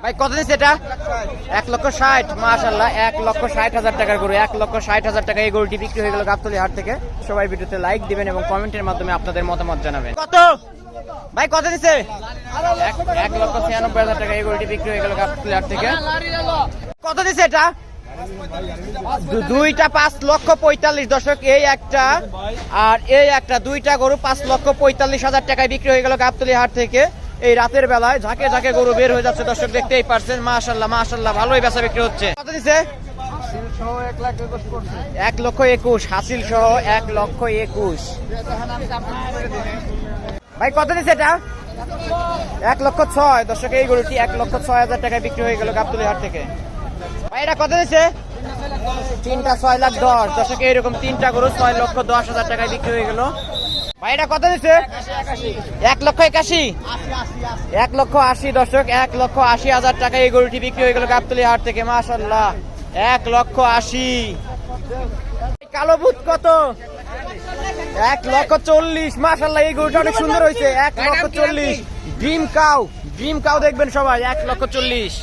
ভাই কত দিচ্ছে এটা? 1,60,000। মাশাআল্লাহ 1,60,000 টাকার গরু, 1,60,000 টাকা এই গরুটি বিক্রি হয়ে গেল গাবতলী হাট থেকে। সবাই ভিডিওতে লাইক দিবেন এবং কমেন্টের মাধ্যমে আপনাদের মতামত জানাবেন। কত ভাই কত দিচ্ছে? 1,96,000 টাকা এই গরুটি বিক্রি হয়ে গেল গাবতলী হাট থেকে। কত দিচ্ছে এটা? দুইটা 5,45,000 দর্শক, এই একটা আর এই একটা, দুইটা গরু 5,45,000 টাকায় বিক্রি হয়ে গেল গাবতলী হাট থেকে। এই রাতের বেলায় ঝাঁকে ঝাঁকে গরু বের হয়ে যাচ্ছে দর্শক, দেখতেই পারছেন। মাশাআল্লাহ মাশাআল্লাহ ভালোই বেচা বিক্রি হচ্ছে। কত দিচ্ছে? 1,21,000 হাসিল সহ 1,21,000। ভাই কত দিচ্ছে এটা? 1,06,000 দর্শক, এই গরুটি 1,06,000 টাকায় বিক্রি হয়ে গেল গাবতলী হাট থেকে। ভাই এটা কত দিচ্ছে? তিনটা 6,10,000 দর্শক, এইরকম তিনটা গরু 6,10,000 টাকায় বিক্রি হয়ে গেল। ভাই এটা কত দিচ্ছে? 1,81,000। 1,80,000 দর্শক, 1,80,000 টাকা এই গরুটি বিক্রি হয়ে গেল গাবতলী হাট থেকে। মাশাআল্লাহ 1,80,000। কালো ভূত কত? 1,40,000। মাশাআল্লাহ এই গরুটা অনেক সুন্দর হয়েছে। 1,40,000। ড্রিম কাউ দেখবেন সবাই, 1,40,000।